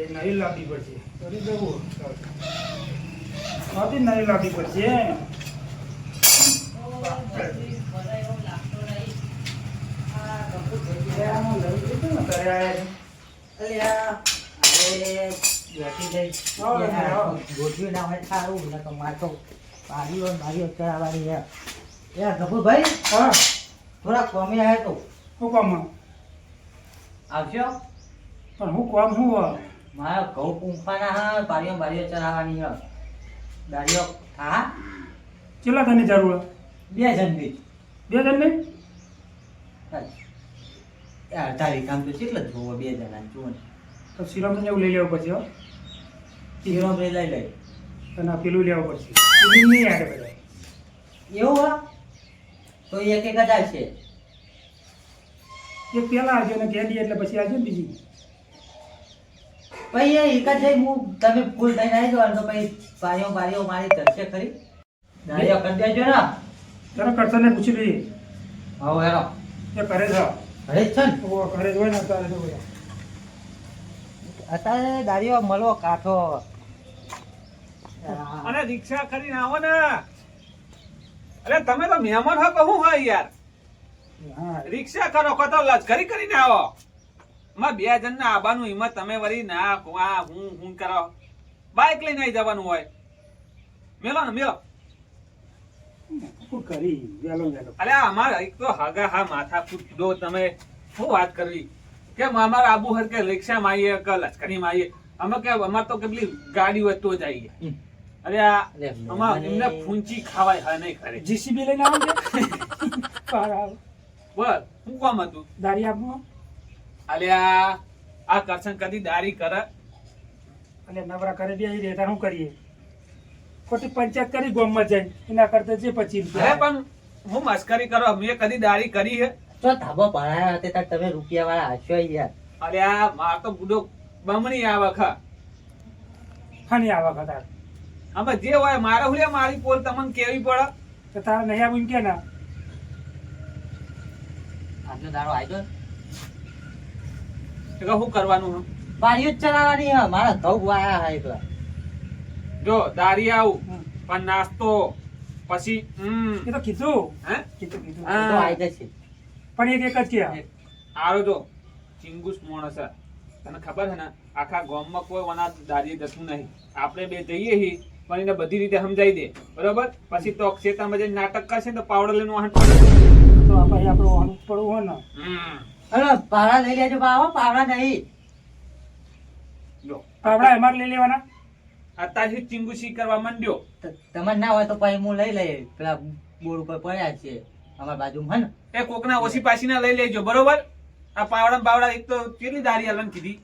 નહીં લાવવી પડશે કરી દેવું આથી નહીં લાવવી પડશે ગોઠવી ના હોય સારું ને તો મારતો બારીઓ બારીઓ ચડાવવાની ગફુરભાઈ હા થોડા કોમી આવે તો શું કામ આવશો પણ હું કામ શું મારા ઘઉં પૂંફાના હા બારીઓ બારીઓ ચડાવવાની હ બારીઓ હા કેટલા ધનની જરૂર 2 જણની 2 જણની તારી કામ તો કેટલા જોવો 2 જણા જુઓ તો સિરમ એવું લઈ લેવું પડશે હો હીરો લઈ લઈ અને આ પેલું લેવું પડશે પેલું નહીં આવે બધા એવું હા તો એક એક જ આવશે એક પેલા આવજો ને કેન્ડી એટલે પછી આવજો ને બીજી પછી એ એક જ જઈ હું તમે ફૂલ થઈને આવી જવાનું તો પછી બારીઓ બારીઓ મારી ચર્ચે ખરી દાડીઓ કરી દેજો ને તને કરશનને પૂછી લઈએ હા હેરો એ કરે છે ઘરે જ છે ને ઓ ઘરે જ હોય ને અત્યારે તો બધા અત્યારે દાડીઓ મળવો કાઠો અને રિક્ષા કરીને આવો ને અરે તમે તો મહેમાન હો કહું હોય યાર હા રિક્ષા કરો કો તો લશ્કરી કરીને આવો માં 2 જણ ના આવવાનું હિંમત તમે વળી ના આ હું કરો બાઇક લઈને આવી જવાનું હોય મેલો ને મેલો શું કરી વેલો વેલો અલે અમાર એક તો હગા હા માથા ફૂટો તમે શું વાત કરવી કે અમાર આબુ હર કે રિક્ષા માં આવીએ કે લશ્કરી માં આવીએ અમે કે અમાર તો કેટલી ગાડી હોય તો જ આવીએ અરે આ અમાર એમને ફૂંચી ખાવાય હા નહીં ખરે જીસીબી લઈને આવો છે પારા બોલ શું કામ હતું દારી આપવું અલ્યા આ કરશન કદી દારી કરે અને નવરા કરે બે રહેતા શું કરીએ ખોટી પંચાયત કરી ગામમાં જઈને એના કરતા જે 25 અરે રૂપિયા પણ હું મસ્કરી કરો મેં કદી દારી કરી હે તો ધાબો ભરાયા હતા ત્યારે તમે રૂપિયા વાળા હશો યાર અલ્યા માર તો બુડો બમણી આવે ખા હાની આવા ખતા અમે જે હોય મારે હુલે મારી પોલ તમને કેવી પડે તો તારે નહીં આવું કે ના આજનો દાડો આવ્યો તો શું કરવાનું હે બારીઓ જ ચલાવવાની હ મારા ઘઉં વાયા હા એકલા જો દારી આવું પણ નાસ્તો પછી એ તો કીધું હે કીધું કીધું હા. તો આવી જશે પણ એક જ કે આરો જો ચિંગુસ માણસ હે. તને ખબર છે ને આખા ગામમાં કોઈ વના દારી જતું નહીં આપણે બે જઈએ હી પણ એને બધી રીતે સમજાઈ દે બરોબર પછી તો ક્ષેત્રમાં જઈને નાટક કરશે ને તો પાવડર લઈને વાહન તો આપણે આપણું વાહન પડવું હોય ને અરે પાવડા લઈ લેજો બાવા પાવડા નહીં જો આપડા એમાં લઈ લેવાના અત્યારથી ચિંગુસી કરવા માંડ્યો તમારે ના હોય તો પછી હું લઈ લઈ પેલા બોર્ડ ઉપર પડ્યા છે અમારા બાજુમાં હે ને એ કોકના ઓછી પાસીના લઈ લેજો બરોબર આ પાવડા ને બાવડા એક તો કેટલી દારી હાલવાની કીધી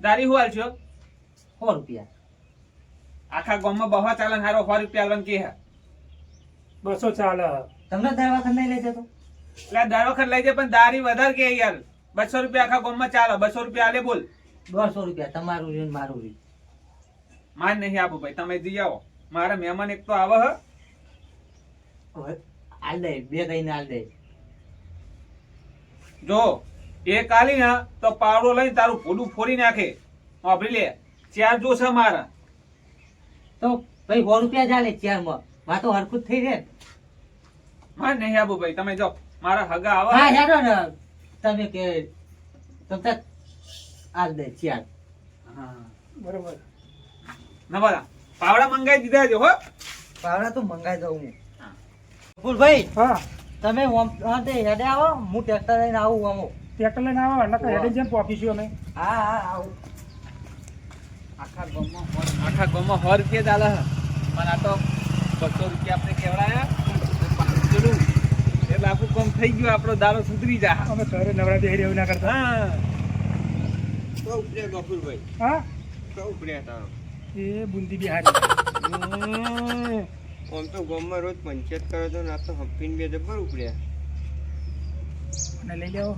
દારી શું હાલશો 100 રૂપિયા આખા ગામમાં બહવા ચાલન હારો 100 રૂપિયા હાલવાનું કે હે 200 ચાલે તમને દરવાખા નહીં લઈ જતો એટલે દર વખત લઈ જાય પણ દારી વધારે કે યાર 200 રૂપિયા આખા ગામમાં ચાલે 200 રૂપિયા હાલે બોલ 150 રૂપિયા તમારું રહ્યું ને મારું રહ્યું માન નહીં આપો ભાઈ તમે જઈ આવો મારા મહેમાન એક તો આવે હ હાલ દે બે કહીને હાલ દે જો એક આલી ને તો પાવડો લઈને તારું ભૂડું ફોડી નાખે વાપરી લે 4 જોશે મારા તો ભાઈ 100 રૂપિયા ચાલે 4 માં માં તો હરખું જ થઈ રહે માન નહીં આપો ભાઈ તમે જો મારા હગા હા આવે હેડો ને તમે કે તમે હાલ દે 4 બરોબર નવાલા પાવડા મંગાઈ દીધા છે હો પાવડા તો મંગાઈ દઉં હું ફૂલભાઈ હા તમે હેડે આવો હું ટ્રેક્ટર લઈને આવું આવો ટ્રેક્ટર લઈને આવો એટલે હેડે જેમ પહોંચીશું અમે હા હા આવું આખા ગામમાં 100 રૂપિયા ચાલે છે પણ આ તો 200 રૂપિયા આપણે કેવડાયા 500 નું એટલે આપણું કામ થઈ ગયું આપણો દારો સુધરી જા અમે ઘરે નવરા બેહી રહ્યું ના કરતા હા તો ઉપડે ગફુરભાઈ હા તો ઉપડે તારો એ બુંદી બિહારી આમ તો ગામમાં રોજ પંચાયત કરે તો ના તો હપ્પીને બે જબર ઉપડ્યા અને લઈ લેવો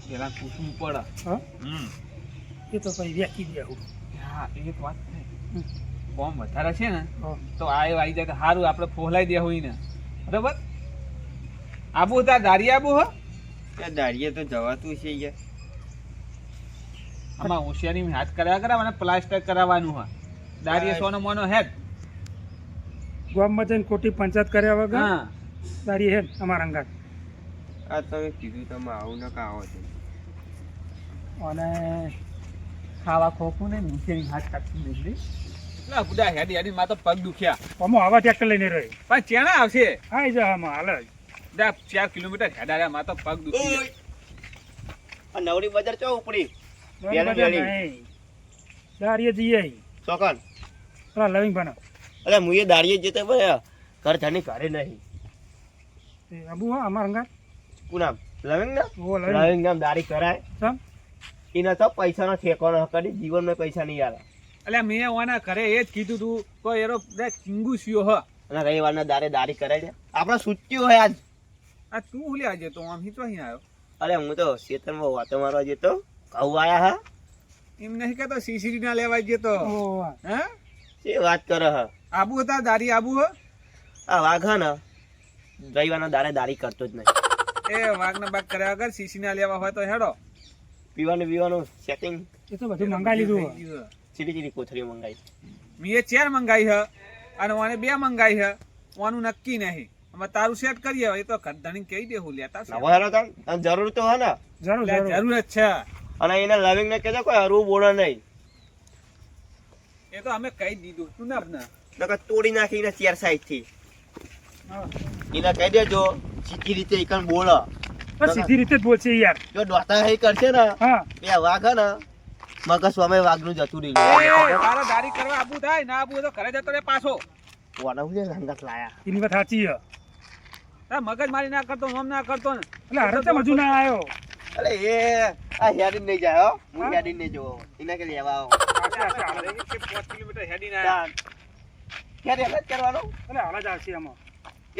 પેલા કુસુમ પડે હા એ તો પછી વેચી દેવું હા એક વાત છે કોમ વધારે છે ને હા તો આયો આવી જાય તો સારું આપણે ફોલાઈ દે હોય ને બરાબર આબુ તાર દારી આબુ હો ત્યાં દાડીએ તો જવાતું છે યાર આમાં હોશિયારી હાથ કરાવ્યા કરાવ અને પ્લાસ્ટર કરાવવાનું હોય દારીએ સોનો મોનો હેડ ગામમાં જઈને ખોટી પંચાયત કર્યા વગર હા દાડી હેડ અમારા અંગાત. આ તમે કીધું તમે આવું ન આવો છો અને ખાવા ખોખું ને નીચેની હાથ કાઢી દીધી. એટલે બુડા હેડી હેડી માં તો પગ દુખ્યા આમાં આવા ટ્રેક્ટર લઈને રહ્યો પણ ચેણા આવશે આઈ જા આમાં હાલ જ. 4 કિલોમીટર હેડાયા માં તો પગ દુખી જાય. આ નવરી બજાર ચો ઉપડી બરાબર વેલી. નહીં. દાડીએ જઈએ ચોકન પેલા લવિંગ બના અરે મુએ દાડીએ જતો ભાઈ ઘર જાની ઘરે નહીં આબુ હા અમારા અંગાત. પૂનામ લવિંગ ને ઓ લવિંગ લવિંગ નામ દાડી કરાય સમ એના તો પૈસાનો ઠેકાણો કરી જીવનમાં પૈસા નહીં આવે એટલે મેં ઓના ઘરે એ જ કીધું તું તો એરો ચિંગુસ્યો હ અને રવિવારના દાડી કરાય છે આપણે સૂચ્યું હોય આજ આ તું હુલ્યા જતો આમ હિતો અહીં આવ્યો અરે હું તો ખેતરમાં વાતો મારવા જતો ઘઉં આયા હા એમ નહીં કેતો સીસીડી ના લેવા જતો ઓ વાહ. હે એ વાત કરે હ આબુ હતા દારી આબુ હ આ વાઘ હે ને રવિવારના દાડી કરતો જ નહીં એ વાઘના બાગ કર્યા વગર સીસી ના લેવા હોય તો હેડો પીવાનું સેટિંગ એ તો બધું મંગાવી લીધું હો. ચીડી કોથળીઓ મંગાવી મેં 4 મંગાઈ હ અને ઓને 2 મંગાઈ હ ઓનું નક્કી નહીં અમે તારું સેટ કરીએ એ તો ધણી કહી દે હું લેતા છે. નવો હેરો તને જરૂર તો હે ને જરૂર એટલે જરૂર જરૂર જ છે અને એને લવિંગ ને કહેજો કોઈ હરવું બોલો નહીં એ તો અમે કહી દીધું તું ના આપના નકર તોડી નાખીને 4 સાઈડ થી હા. એને કહી દેજો સીધી રીતે એકન બોલો બસ સીધી રીતે જ બોલશે યાર. જો દોતા હઈ કરશે ને હા બે વાઘ હે ને મગજ સ્વામે વાઘનું જતું એ રહ્યું તારા દારી કરવા આબુ થાય ના આબુ તો ઘરે જતો રે પાછો વાના હું લંગત લાયા એની વાત સાચી છે. તાર મગજ મારી ના કરતો નોમ ના કરતો ને એટલે હારે તો મજુ ના આવ્યો. અરે એ આ હેડી નહીં જાય હો હું હેડી નહીં જોવો એને કે લેવા આવો 5 કિલોમીટર હેડી ના ક્યારે હેડ કરવાનો એટલે હાલ જ આવશે આમાં.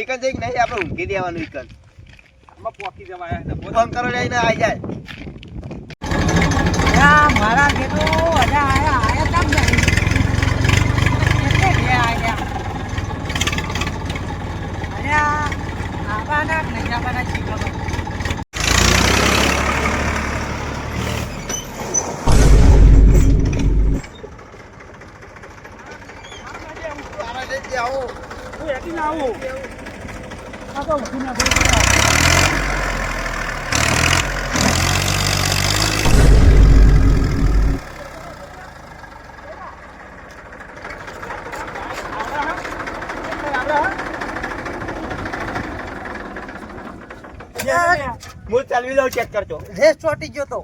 એક જ એક નહીં આપણે ઊંઘી દેવાનું એક જ આમાં પોકી જવાય ને ફોન કરો લઈને આવી જાય મારા ઘેરો હજા આયા કેમ નહીં એટલે ગયા આયા અરે આવાના નહીં આવાના શીખવા હું હેઠી ના આવું. આ તો ઊભું ના થયું. હું ચાલવી લઉં ચેક કરજો રેસ ચોટી ગયો તો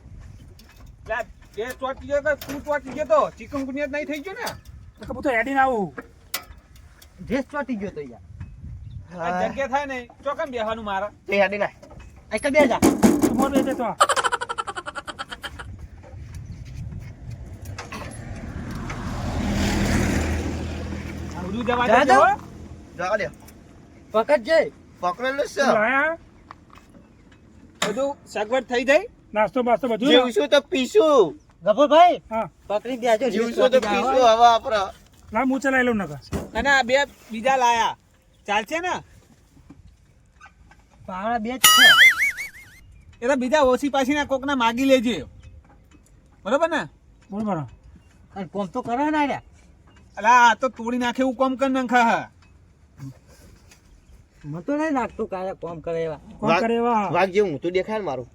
એ ચોટી ગયો કે તું ચોટી ગયો તો ચિકનગુનિયા જ નહીં થઈ ગયો ને તો હું તો હેડી ના આવું. રેસ ચોટી ગયો તો યાર આ જગ્યા થાય ને ચોકમ બેહવાનું મારા તે હેડી ના આ કે બે જા તું મોર બેસે તો બધું જવા જા દેજો દો. હો. જવા દે પકડ જઈ પકડેલું છે તું લાયા? બધું સગવડ થઈ જાય નાસ્તો બાસ્તો બધું ને? જીવશું તો પીશું ગફુરભાઈ હા પકડી દેજો જીવશું તો પીશું હવે આપણે ના હું ચલાવી લઉં નકર. અને આ બે બીજા લાયા ચાલશે ને પાવડા બે જ છે એ તો બીજા ઓછી પાછી ના કોક ના માગી લેજે બરોબર ને બરોબર. અને કોમ તો કરે ને રે અલા આ તો તોડી નાખે એવું કોમ કરી નાખા હા મને તો નહીં લાગતું કાલે કોમ કરે એવા કોણ કરે એવા? વાઘ જેવું હું તો દેખાય ને મારું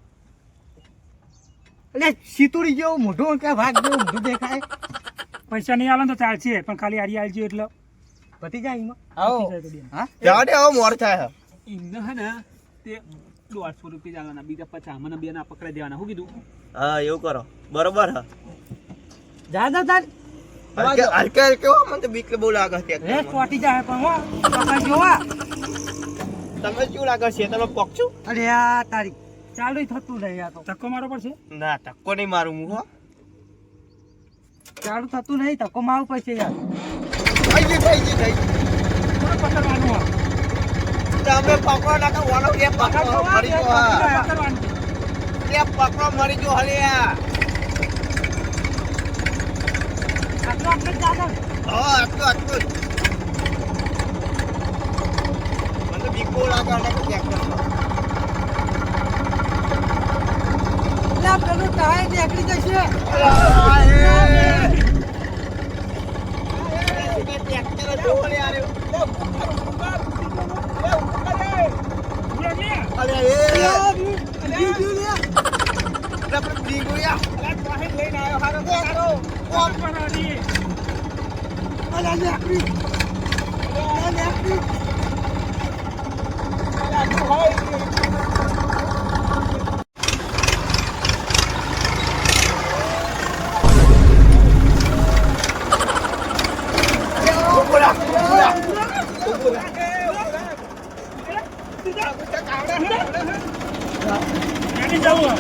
એટલે સીતુડી જેવું મોઢું કે ભાગ જેવું મોઢું દેખાય પૈસા નહીં આલે ને તો ચાલશે પણ ખાલી હારી આલજો એટલે પતી જાય એમાં આવો હા જવા દે હવે મોર થાય એમને હે ને તે 150 રૂપિયા જવાના બીજા 50 મને બે ના પકડાઈ દેવાના શું કીધું હા એવું કરો બરોબર હા જા દો તાર હલકે હલકે હો મને તો બીક બહુ લાગે છે રેસ ચોટી જાય પણ હો પકડ જોવા તમે શું લાગે છે તમે પકશું અરે આ તારી ચાલુ થતું નહીં આ તો ધક્કો મારો પડશે. ના ધક્કો નહીં મારું હું હો ચાલુ થતું નહીં ધક્કો મારવું પડશે યાર થઈ ગઈ કોને પકડવાનું હોય? તમે પકડો ના તો વાળો એ પકડો મરી ગયો હા પકડવાનું. એ પકડો મરી ગયો હલિયા આટલો આટલો જ જાદવ હા આટલું મને તો બીક બહુ લાગે અને ચેક કરતો એટલે પેલું ટાઈમ ગાડી જાવું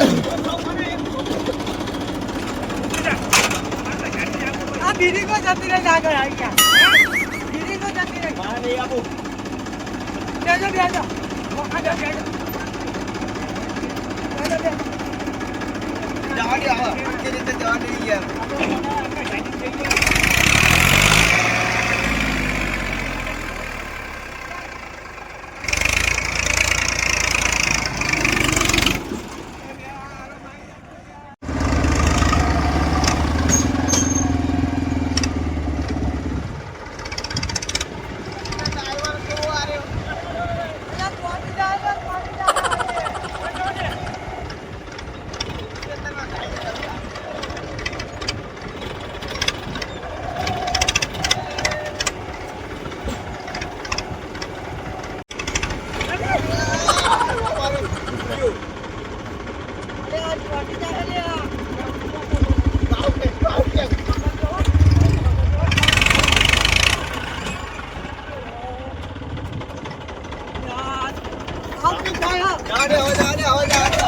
આ બીડી કો જતી રહી આગળ આવી ગયા બીડી કો જતી રહી મારે નહીં આપું. બેજો બેજો આગળ બેજો જવા દે હવે. કે રીતે જવા દે યાર. જવા દે હવે, જવા દે હવે, જવા દે.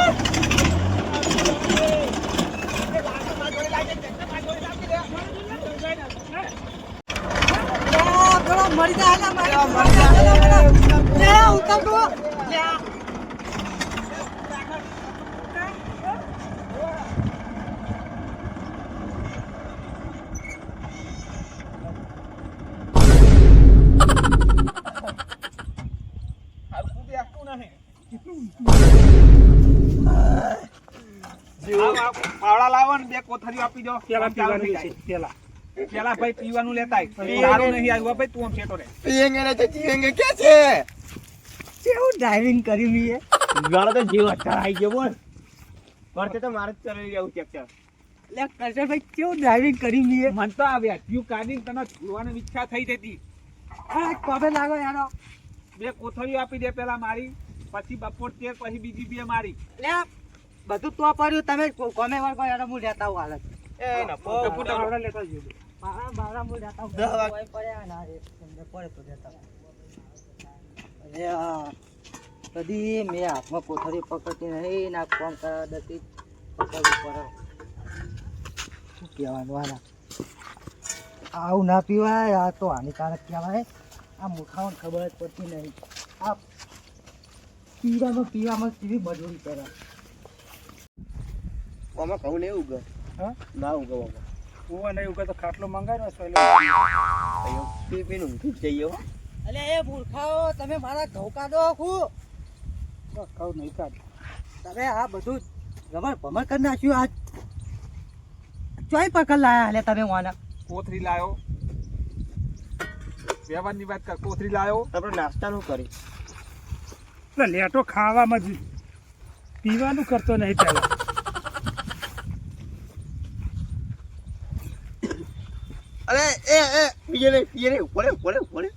મરી જાય મારી ઉતર તું પાવડા લાવો ને 2 કોથળીઓ આપી દો. પેલા ચાલો પીવાનું થઈ છે જાય. પેલા પેલા ભાઈ પીવાનું લેતા આય. સારું નહીં આવ્યું ભાઈ, તું આમ છેટો રે. પીએંગે ને તો જીએંગે કે છે? કેવું ડ્રાઇવિંગ કર્યું મી એ ગાળો તો જીવ અત્યારે આવી ગયો બોલ. પડતે તો મારે જ ચલાવી જવું ચેક. લે કરશનભાઈ કેવું ડ્રાઇવિંગ કર્યું મી એ મન તો આ વેચ્યું કાઢીને તને છોડવાની ઈચ્છા થઈ જતી. આ કોબે લાગો યારો 2 કોથળીઓ આપી દે પેલા મારી, પછી બપોર 13, પછી બીજી 2 મારી. લે બધું તો પડ્યું તમે કોમે વાર કોઈ યાર હું લેતા હું હાલત એ નફો. આવડા લેતા જજો. મારા મારા હું લેતા હું દહ વાગ- કોઈ પડ્યા ના રે તમને પડે તો લેતા અરે આ કદી મેં હાથમાં કોથળી પકડતી નહીં ના કોમ કરવા દતી પકડવું પડે શું કહેવાનું આના આવું ના પીવાય આ તો હાનિકારક કહેવાય આ મૂઠાઓને ખબર જ પડતી નહીં આ પીવામાં કેવી મજૂરી કરે આમાં કહું નહીં ઉગે. હા ના ઉગે આમાં. હું નહીં ઉગે તો ખાટલો મંગાવ્યો સોયલો અયો પી પીને ઊંઘી જ જઈએ હો. અલે એ મૂર્ખાઓ તમે મારા ઘઉં કાઢો આખું કહું નહીં કાઢ તમે આ બધું રમણ ભમણ કરી નાખ્યું આજ ચોઈ પકડ લાયા હાલે તમે વાના કોથળી લાયો. વ્યવહારની વાત કર. કોથળી લાયો. આપણે નાસ્તાનું કરી. એટલે લેટો ખાવામાં જ પીવાનું કરતો નહીં પેલા અરે એ પીએ નહીં પડે.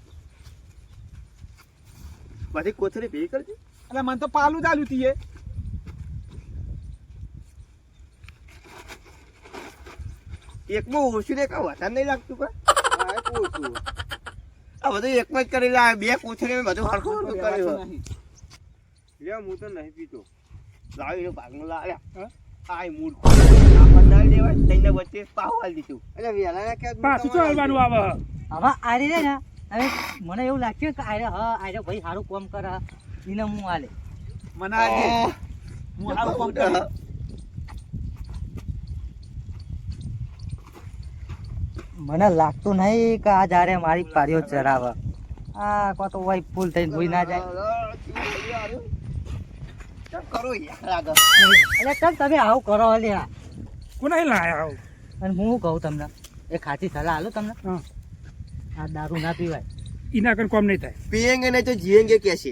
બધી કોથળી ભેગી કરજે. એટલે મને તો પાલું ચાલ્યું તીએ. એકમાં ઓછું ને કાંઈ વધારે નહીં લાગતું કા? આ બધું એકમાં જ કરી લા. 2 કોથળી મેં બધું હરખું હરખું કર્યું. નહીં. લે હું તો નહીં પીતો. લાવી ભાગમાં લાવ્યા. હા? આય મૂળ આપણને ના લેવાય તઈને વચ્ચે પાવ આલી દીધું. એટલે વેલાના કે પાછું શું હાલવાનું આવે હવે આરે રે ને હવે મને એવું લાગ્યું કે આરે આરે ભાઈ સારું કામ કરે એને હું હાલે મને આજે હું આવું કામ કરું. મને લાગતું નહીં કે આ જારે મારી પારીઓ ચરાવે આ કો તો ભાઈ ફૂલ થઈને ભૂઈ ના જાય કરો યાર આગળ. એટલે ચાલ તમે આવું કરો લ્યા કોને લાયા આવું અને હું શું કહું તમને એ ખાતી સલાહ આલું તમને હા આ દારૂ ના પીવાય એના કણ કોમ નહીં થાય पियेंगे नहीं तो जिएंगे कैसे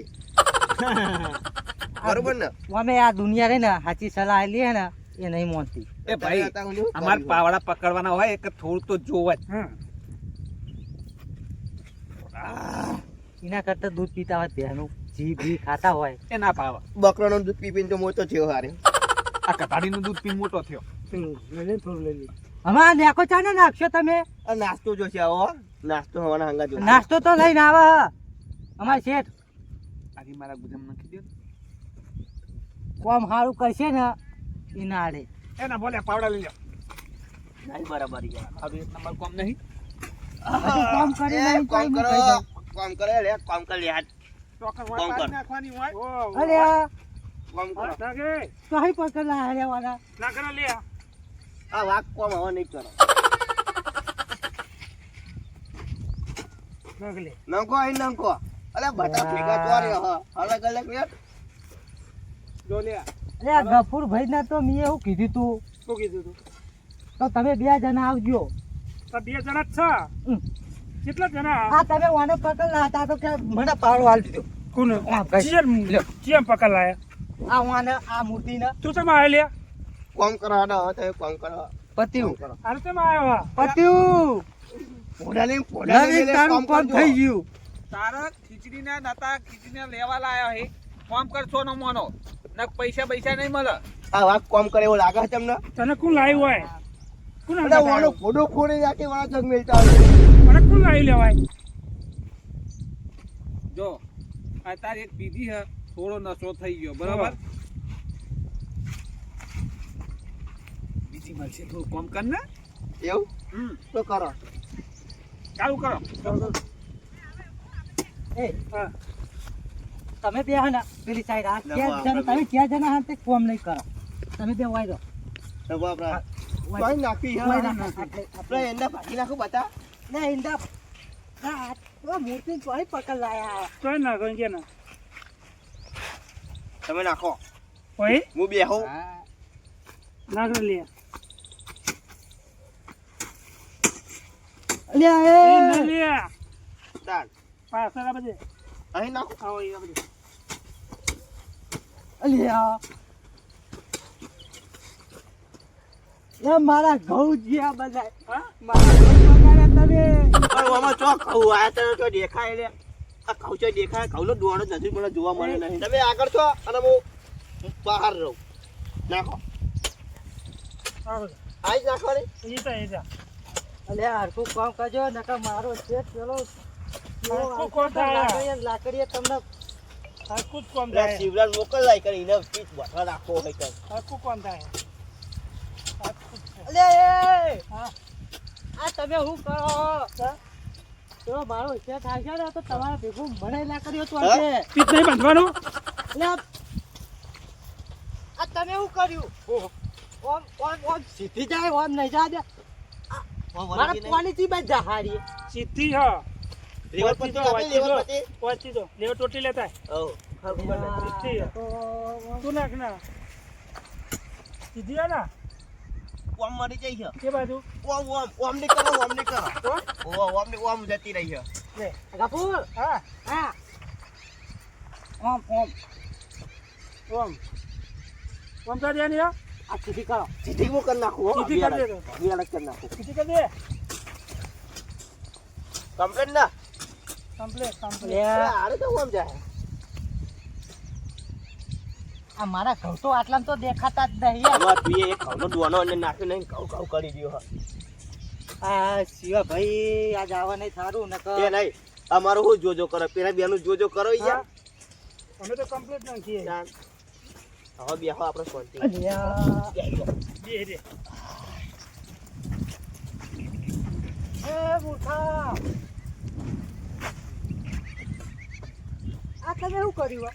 बरोबर ना અમે આ દુનિયા રે ને સાચી સલાહ આલી હે ને એ નહીં માનતી એ ભાઈ અમાર પાવડા પકડવાના હોય એક થોડું તો જોવા જ. હા એના કરતા દૂધ પીતા હોય તેનું જી બી ખાતા હોય એ ના પાવા. बकरा नो दूध पी पीने तो मोटो थयो हारे આ કટાડીનું દૂધ પી મોટો થયો. લઈ લે થોડું લઈ લે હમણાં નેકો ચા ને નાખશો તમે आ नाश्तो जो છે આવો नाश्तो હવાના હંગા જો નાસ્તો તો લઈને આવે અમારે શેઠ આજે મારા ગુજામ નાખી દે. કોમ સારું કરશે ને એના આડે એના બોલે પાવડા લઈ લો. નહીં બરાબર યાર આ એક નંબર કોમ નહીં. હજુ કોમ કરી નહીં તો કામ એમ કરો કહી દઉં. કામ કરે લે કામ કર લે હાથ ચોકર કોમ હોય કર. પાડી નાખવાની હોય. અરે આ કામ કરો નાખે તો અહીં પકડલા હારે વાળા નાખે લે આ વાક કોમ હવે નહીં કરો નાખ લે નંકો અહીં નંકો અલે બટા ભેગા તો રે હ અલગ અલગ રે જો લે અરે આ ગફુર ભાઈ ના તો મેં એવું કીધું તું શું કીધું તું તો તમે 2 જણા આવજો તો 2 જણા જ છે કેટલા જણા આ તમે વાને પકડલા હતા તો કે મને પાવડો હાલ દીધો કોને આ ભાઈ. ચિયમ પકડ લાયા આ વાને આ મૂર્તિ ને તું ચમ આય લે કામ કરો હાડો તો કામ કરો પત્યું કામ કરો આરે ચમ આયો પત્યું પોડાલી નવીન તારું કોમ થઈ ગયું તારા ખીચડીના નતા ખીચડીને લેવા લાયા હે. કોમ કરશો ન મોનો નક પૈસા નહીં મળે. આ વાક કામ કરે એવું લાગે છે તમને તને કોણ લાવ્યું હોય કોણ અરે હંગાત વાળો આવ્યો? ફોટો ફોડી નાખી વાળા જગ મિલતા હોય મને કોણ લાવી લેવાય જો આ તાર એક પીધી હે થોડો નશો થઈ ગયો બરાબર. બીજી મળશે થોડું કોમ કર ને. એવું તો કરો ચાલુ કરો. એ હા તમે બે હે ને પેલી સાઈડ આ ક્યાં જણા તમે ક્યાં જણા હાથે કોમ નહીં કરો તમે બે વાય દો તો બાપરા કોઈ નાખી વાય હા નાખો. આપણે એના ભાગી નાખો બતા ને ઇંદા આ તો મૂર્તિ કોઈ પકડ લાયા તો નાખો કે ના તમે નાખો ઓય હું બેહો નાખ લે અલ્યા એ એ ના લે ચાલ પાછળ આ બધે અહીં નાખો આવો એ બધે અલ્યા એ મારા ઘઉં જ્યાં બધા હા મારા ઘઉં બગાડ્યા તમે અરે આમાં ચોક ખાવું આયા તને તો દેખાય લે આ ખાવ છે દેખાય ખાવનો દોડો જ નથી મને જોવા મળે નહીં તમે આગળ છો અને હું બહાર રહું નાખો આવો આજ નાખો રે એ તો એ જા અલ્યા હરખું કામ કરજો નકર મારો છે પેલો હરખું કોણ થાય? લાકડીએ તમને હરખું જ કોમ પેલા થાય શિવરાજ મોકલ લાય કરી એને પીઠ બઠવા રાખો હોય કઈ હરખું કોમ થાય હરખું જ છે. અલ્યા એ હા આ તમે શું કરો તો મારો છે થાય છે ને તો તમારે ભેગું મને ના કર્યો તો આજે પીઠ નહીં બાંધવાનું અલ્યા આ તમે શું કર્યું ઓમ ઓમ ઓમ સીધી જાય ઓમ નહીં જા દે મારા કોની જી બાજ જા હારી સીધી હા લેવલ પતિ કાપી લેવલ પતિ પહોંચી દો લેવો ટોટી લેતા ઓ ખબર પડી સીધી હે. તું નાખ ના સીધી હે ના ઓમ મરી જાય છે કે બાજુ ઓમ ઓમ ઓમ ની કરો ઓમ ની કરો ઓ ઓમ ની ઓમ જતી રહી છે લે ગફુર હા હા ઓમ ઓમ ઓમ ઓમ તા દે ની આ સીધી કરો સીધી હું કરી નાખું હો સીધી કરી દે તો. અલગ કરી નાખું સીધી કરી દે કમ્પ્લેટ ના કમ્પ્લીટ કમ્પ્લીટ અલ્યા આરે તો ઓમ જાય આ મારા ઘઉં તો આટલામાં તો દેખાતા જ નહીં યાર. હવે તું એક ઘઉંનો દોનો અને નાખ્યો નહીં ઘઉં ઘઉં કરી દ્યો આ શિવા ભાઈ આજ આવવા નહીં સારું એ નકર નહીં અમારું હું જોજો કરો પેલા બેનું જોજો કરો યાર અમે તો કમ્પ્લીટ નાખીએ ચાલ. હવે બેહો આપણે શાંતિ અલ્યા બે રે એ મૂર્ખા આ તમે શું કર્યું આ?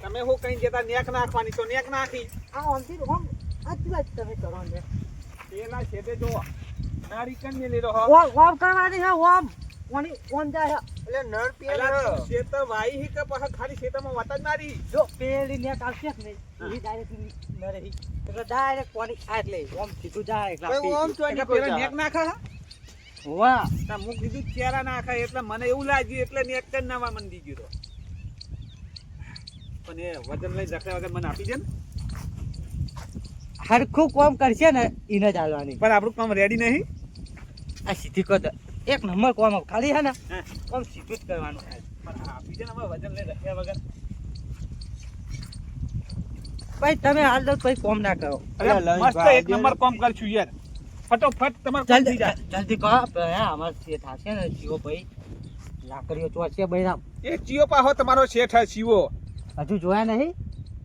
તમે હું કઈ જતા નેક નાખવાની તો નેક નાખી. આ ઓમથી ઓમ આટલી વાત તમે કરો ને એના છેદે જો નારી કન મેલી રહો. ઓમ ઓમ કરવાની છે ઓમ ઓની ઓમ જાય છે. એટલે નળ પીએ અલા તું શેતર વાઈ હી કે પછી ખાલી શેતરમાં વાત જ મારી જો પેલી નેટ આવશે કે નહીં એ ડાયરેક્ટ ન રહી એટલે ડાયરેક્ટ પાણી આ એટલે ઓમ સીધું જાય એટલે ભાઈ ઓમ ચોની એટલે કોઈ પેલા જા. નેક નાખા વાહ તા મુક દીધું ચેરા નાખા એટલે મને એવું લાગ્યું એટલે નેક જ નાવા મંડી ગયો તો. પણ એ વજન લઈ જખ્યા વગર મને આપી દે ને. હરખું કામ કરશે ને એને જ હાલવાની પણ આપણું કામ રેડી નહીં. આ સીધી કદ એક નંબર કામ ખાલી હે ને હા. કામ સીધું જ કરવાનું પણ આપી દે ને હવે વજન લઈ જખ્યા વગર. ભાઈ તમે હાલ દો પછી કામ ના કરો અરે મસ્ત એક નંબર કામ કરશું યાર. ફટોફટ તમારું કામ થઈ જાય. જલ્દી કહો અમાર જે થશે ને જીવો ભાઈ લાકડીઓ ચોરશે ભાઈ એ ચિયો પાહો તમારો શેઠ હે ચિયો. હજુ જોયા નહીં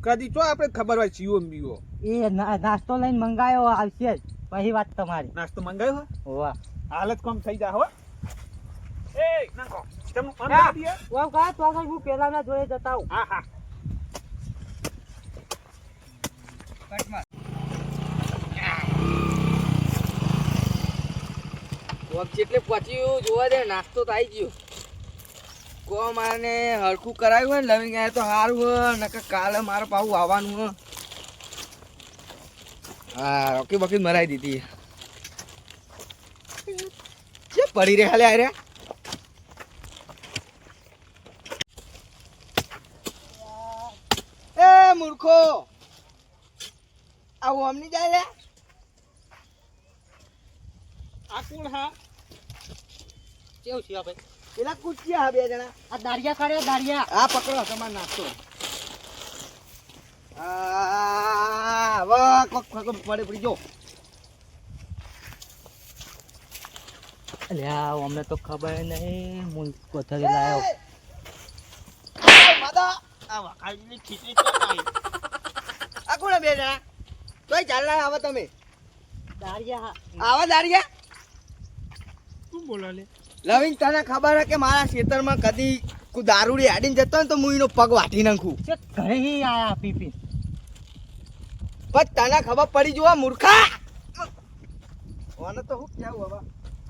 કદી ચો આપણે ખબર હોય ચિયો બીવો. એ નાસ્તો લઈને મંગાયો આવશે જ પછી વાત તમારી નાસ્તો મંગાયો હો? વાહ હાલ જ કામ થઈ જાય હો. એ નાખો તમે કામ કરી દઈએ. વાવ કા તો આગળ હું પેલા ના જોડે જતા આવું હા હા જેટલે પહોંચ્યું જોવા દે નાસ્તો તો આવી ગયો કો મારે હરખું કરાવ્યું હોય ને લવિંગ આવે તો સારું હોય નકર કાલે મારે પાછું આવવાનું હોય હા રોકી બકી મરાઈ દીધી છે પડી રે હાલે આરે એ મૂર્ખો આવું અમની જાય રે આ કોણ હા? કેવું છે ભાઈ પેલા કૂચ્યા હા બે જણા. આ દાડિયા કાઢ્યા દાડિયા આ પકડો તમારો નાસ્તો. વાહ કોક પડે પડી જો. અલ્યા અમને તો ખબર નહીં મૂળ કોથળી લાયો માતા આ વાખાડીની ખીચડી તો આવી. આ કોણ બે જણા? તોય ચાલના આવો તમે. દાડિયા આવા દાડિયા? શું બોલો લે લવિંગ તને ખબર હે કે મારા ખેતરમાં કદી કોઈ દારૂડી હાડીને જતો ને તો હું એનો પગ વાટી નાખું. છે ઘરે આયા પીપી પણ તને ખબર પડી જોવા મૂર્ખા. ઓને તો હું કેવું હવે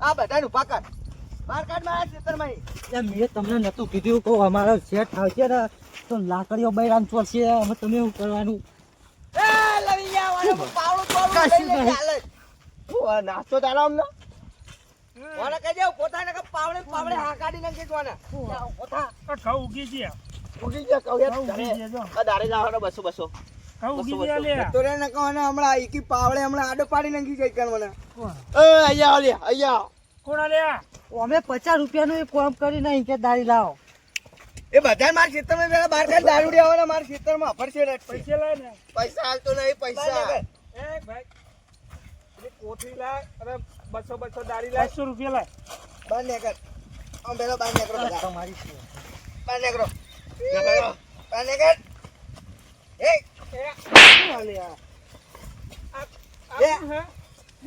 આ બધાને ઉભા કર. બહાર કાઢ મારા ખેતરમાં. મેં તમને નતું કીધું કહું અમારો શેઠ આવશે ને તો લાકડીઓ બૈરામ ચોરશે અમે તમે શું કરવાનું એ લવિંગિયા ઓને હું પાવડો પાવડો કશું લઈને નહીં. ચાલે. ઓ નાસ્તો ચાલો અમને. ઓને કહી દે પોતાને કે પાવડે પાવડે હાકાડી નાખી જોને. પોતા આ ઘઉં ઉગી ગયા ઉગી ગયા કહું યાર. ઘઉં ઉગી ગયા જો આ દાડે જાવનો 200 ઘઉં ઉગી ગયા લે તો રે નકો ને હમણાં એકી પાવડે હમણાં આડો પાડી નાખી ગઈ કણ મને. કોણ એ અહીંયા આવ લે અહીંયા. કોણ આલ્યા અમે 50 રૂપિયાનું એક કામ કરી નહીં કે દાડી લાવો એ બધા મારા ખેતરમાં પેલા બહાર કાઢ દારૂડી આવવાના મારા ખેતરમાં અફરશે રે. પૈસા લાય ને પૈસા હાલતો નહીં પૈસા. એ ભાઈ પેલી કોથળી લાય અને 200 દારી લાય. 500 રૂપિયા લાય બાર નીકળ. આમ પેલો બાર નીકળો બધા. તમારી છે બાર નીકળો. નીકળો. બાર નીકળ. એ શું હાલે આ? એ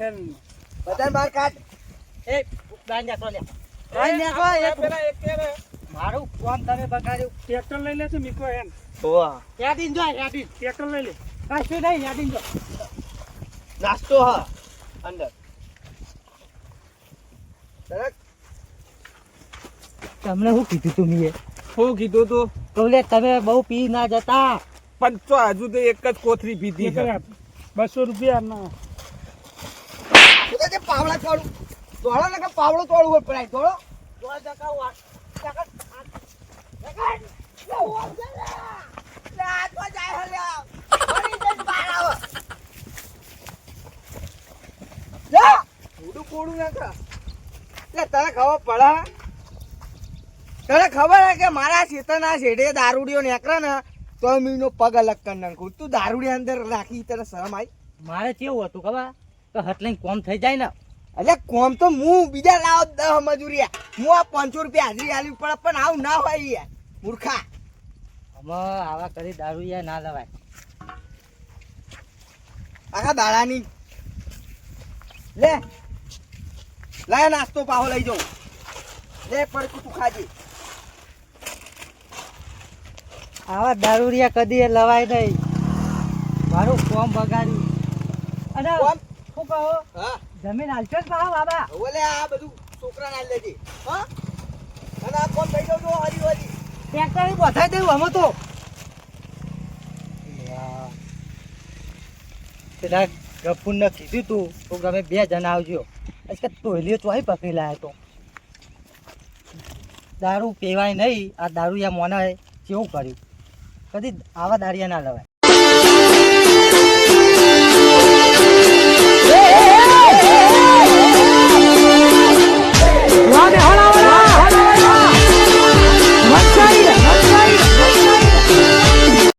એમ બધાને બહાર કાઢ. એ દાંડ નાખો લે દાંડ નાખો એક પેલા એક કે મારું કામ તમે બગાડ્યું ટ્રેક્ટર લઈ લે છે મીકો એમ યાદીન જો યાદીન ટ્રેક્ટર લઈ લે કશું નહીં યાદીન જો નાસ્તો હા અંદર. સરક. તમને શું કીધું તું મેં શું કીધું તું? કહું લે તમે બહુ પી ના જતા પણ તો હજુ તો એક જ કોથળી પીધી છે. 200 રૂપિયા ના તું તો જે પાવડા તોડું. તોડો ને કે પાવડો તોડવું હોય પડાય. તોડો. તોડ જકા વાત. જકા. જકા. લે ઓમ જા લે. લે આ તો જાય હે લે. બની જઈ બહાર આવો. લે. ઉડું કોડું ના કર. લે તને ખબર પડે? તને ખબર હે કે મારા ખેતરના શેઠે દારૂડીઓ નીકળે ને તો મીનો પગ અલગ કરી નાખું. તું દારૂડી અંદર રાખી તને શરમ આવી? મારે કેવું હતું ખબર કે હટ લઈને કોમ થઈ જાય ને એટલે કોમ તો હું બીજા લાવ 10 મજૂરિયા હું આ 500 રૂપિયા હાજરી આલવી પડે પણ આવું ના હોય યાર મૂર્ખા. અમે આવા કરી દારૂ યાર ના લવાય આખા દાડાની લે લાય નાસ્તો પાહો લઈ જાઉં. લે પડકું તું ખાજે. આવા દારૂડિયા કદી લવાય નહીં મારું કોમ બગાડ્યું અને કોમ? શું કહો હા જમીન હાલશો જ પાહો બાબા ઓલે આ બધું છોકરાને આલી લેજે. હા અને આ કોમ થઈ જવું હરી હરી ટ્રેક્ટર બધાઈ દેવું અમે તો પેલા ગફુરને કીધું તું તો તમે 2 જણા આવજો કે ટોયલીઓ ચોહી પકડી લાયા તો દારૂ પીવાય નહીં આ દારૂ યા મોના કેવું કર્યું કદી આવા દારિયા ના લવાય